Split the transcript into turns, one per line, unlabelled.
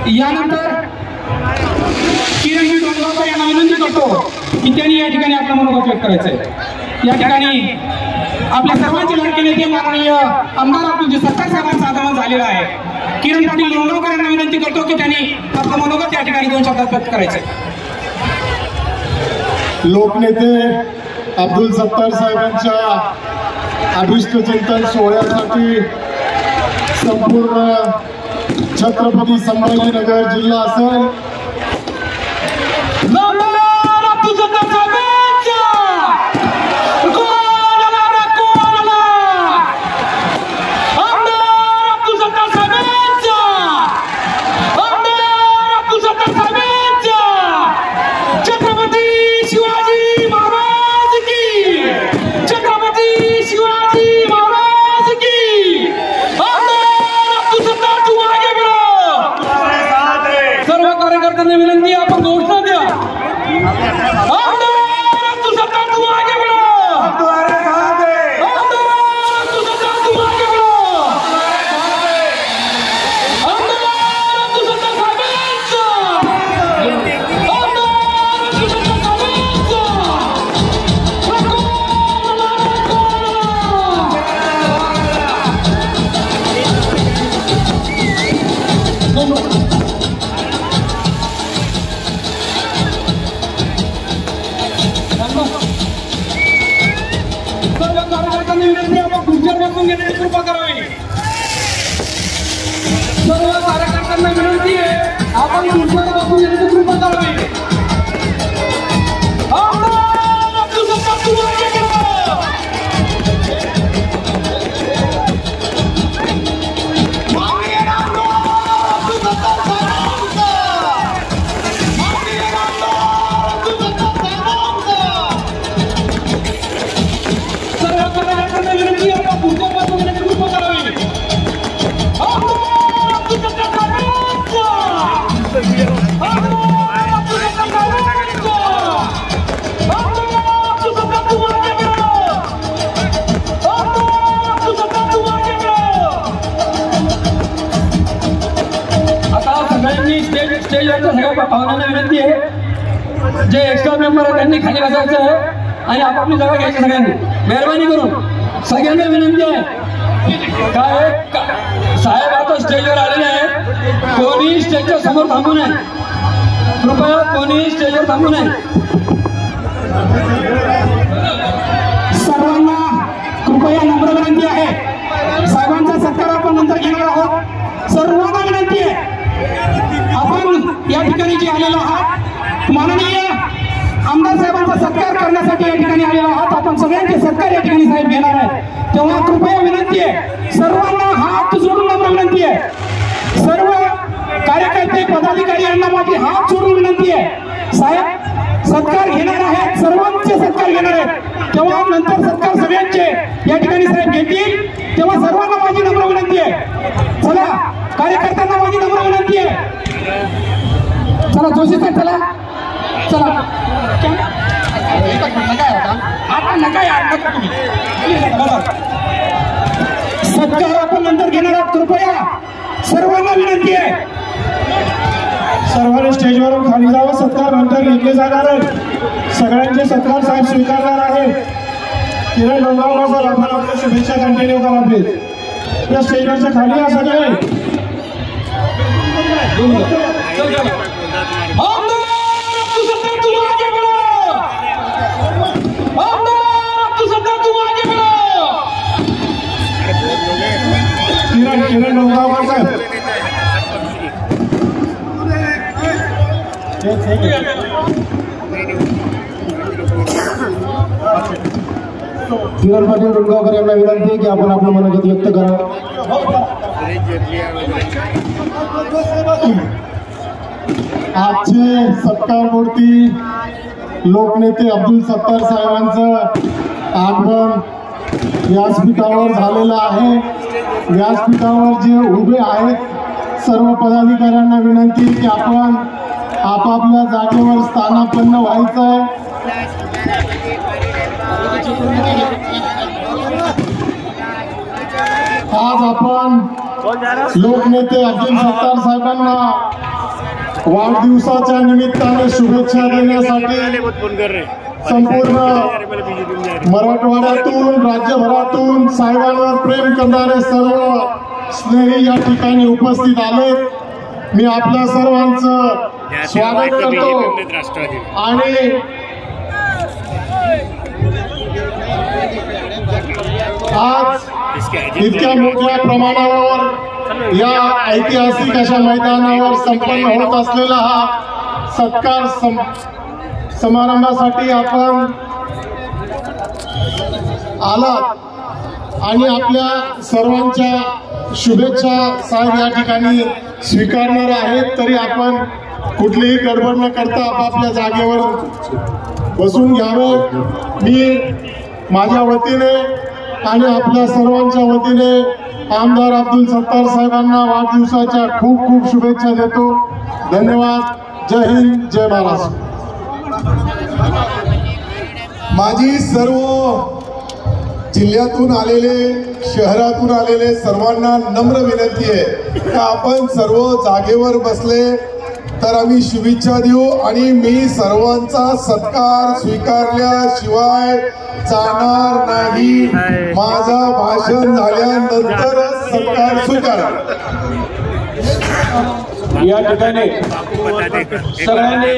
यानंतर किरण डोंगरकर यांना विनंती करतो की त्यांनी या ठिकाणी आपलं मनोगत व्यक्त करायचंय। या ठिकाणी आपल्या सर्वांचे लाडके नेते माननीय आमदार अब्दुल सत्तार साहेबांचं आगमन झालेलं आहे। किरण पाटील डोंगरकर यांना विनंती करतो की त्यांनी आपलं मनोगत या ठिकाणी 2 शब्दात व्यक्त करायचंय।
लोकनेते अब्दुल सत्तार साहेबांच्या अभिष्ट चिंतन सोहळ्यासाठी संपूर्ण छत्रपती संभाजीनगर जिल्हा असेल
विनंती आपण घोषणा द्या। कृपा करावी। सर्व कार्यकर्त्यांना विनंती आहे आपण खुर्चीवर बसून घेण्याची कृपा करावी। स्टेजवरच्या सगळ्या पाहुण्यांना विनंती आहे जे एक्स्ट्रा मेंबर आहेत त्यांनी खाली बसायचं आहे आणि आपापली जागा घ्यायची सगळ्यांनी मेहरबानी करून सगळ्यांना विनंती आहे। काय साहेब आता स्टेजवर आलेले आहेत, कोणी स्टेजच्या समोर थांबू नये, कृपया कोणी स्टेजवर थांबू नये। सर्वांना कृपया नम्र विनंती आहे, साहेबांचा सत्कार आपण नंतर घेणार आहोत। सर्वांना विनंती आहे आपण या ठिकाणी जे आलेलो आहात माननीय आमदार साहेबांचा सत्कार करण्यासाठी या ठिकाणी आलेलो आहात। आपण सगळ्यांचे सत्कार या ठिकाणी साहेब घेणार आहेत, तेव्हा कृपया विनंती आहे सर्वांना हात जोडून नम्र विनंती आहे। सर्व कार्यकर्ते पदाधिकारी यांना माझी हात जोडून विनंती आहे। साहेब सत्कार घेणार आहेत, सर्वांचे सत्कार घेणार आहेत, तेव्हा नंतर सत्कार सगळ्यांचे या ठिकाणी साहेब घेतील, तेव्हा सर्वांना माझी नम्र विनंती आहे। चला कार्यकर्त्यांना माझी नम्र विनंती आहे, चला जोशी सर चला चला आता नका यार सत्कार आपण नंतर घेणार आहोत। कृपया सर्वांना विनंती आहे सर्वांनी स्टेजवरून खाली जावं, सत्कार नंतर घेतले जाणार आहे। सगळ्यांचे सत्कार साहेब स्वीकारणार आहे। किरण डोंगरकर सर आपण आपल्या शुभेच्छा कंटिन्यू करा प्लीज। या स्टेजवरच्या खाली या सगळे किरण डोंगरकर साहेब किरण पाटील डोंगरकर यांना विनंती की आपण आपलं मनोगत व्यक्त करावं। आजचे सत्कार मूर्ती लोकनेते अब्दुल सत्तार साहेबांचं आगमन व्यासपीठावर झालेलं आहे। व्यासपीठावर जे उभे आहेत सर्व पदाधिकाऱ्यांना विनंती की आपण आपापल्या जागेवर स्थानापन्न व्हायचं। आज आपण लोकनेते अब्दुल सत्तार साहेबांना
वाढदिवसाच्या निमित्ताने शुभेच्छा देण्यासाठी संपूर्ण मराठवाड्यातून राज्यभरातून साहेबांवर प्रेम करणारे सर्व स्नेही या ठिकाणी उपस्थित आले. मी आपल्या सर्वांचं स्वागत करतो आणि आज इतक्या मोठ्या प्रमाणावर या ऐतिहासिक अशा मैदानावर संपन्न होत असलेला हा सत्कार समारंभासाठी आपण आलात आणि आपल्या सर्वांच्या शुभेच्छा साहेब या ठिकाणी स्वीकारणार आहेत. तरी आपण कुठलीही गडबड न करता आपापल्या जागेवर बसून घ्यावं. मी माझ्या वतीने आणि आपल्या सर्वांच्या वतीने आमदार अब्दुल सत्तार साहेबांना वाढदिवसाच्या खूप खूप शुभेच्छा देतो. धन्यवाद. जय हिंद, जय महाराष्ट्र.
माझी सर्व जिल्ह्यातून आलेले शहरातून आलेले सर्वांना नम्र विनंती आहे का आपण सर्व जागेवर बसले तर आम्ही शुभेच्छा देऊ आणि मी सर्वांचा सत्कार स्वीकारल्याशिवाय जाणार नाही. माझा भाषण झाल्यानंतरच सत्कार स्वीकार.
या ठिकाणी सगळ्यांनी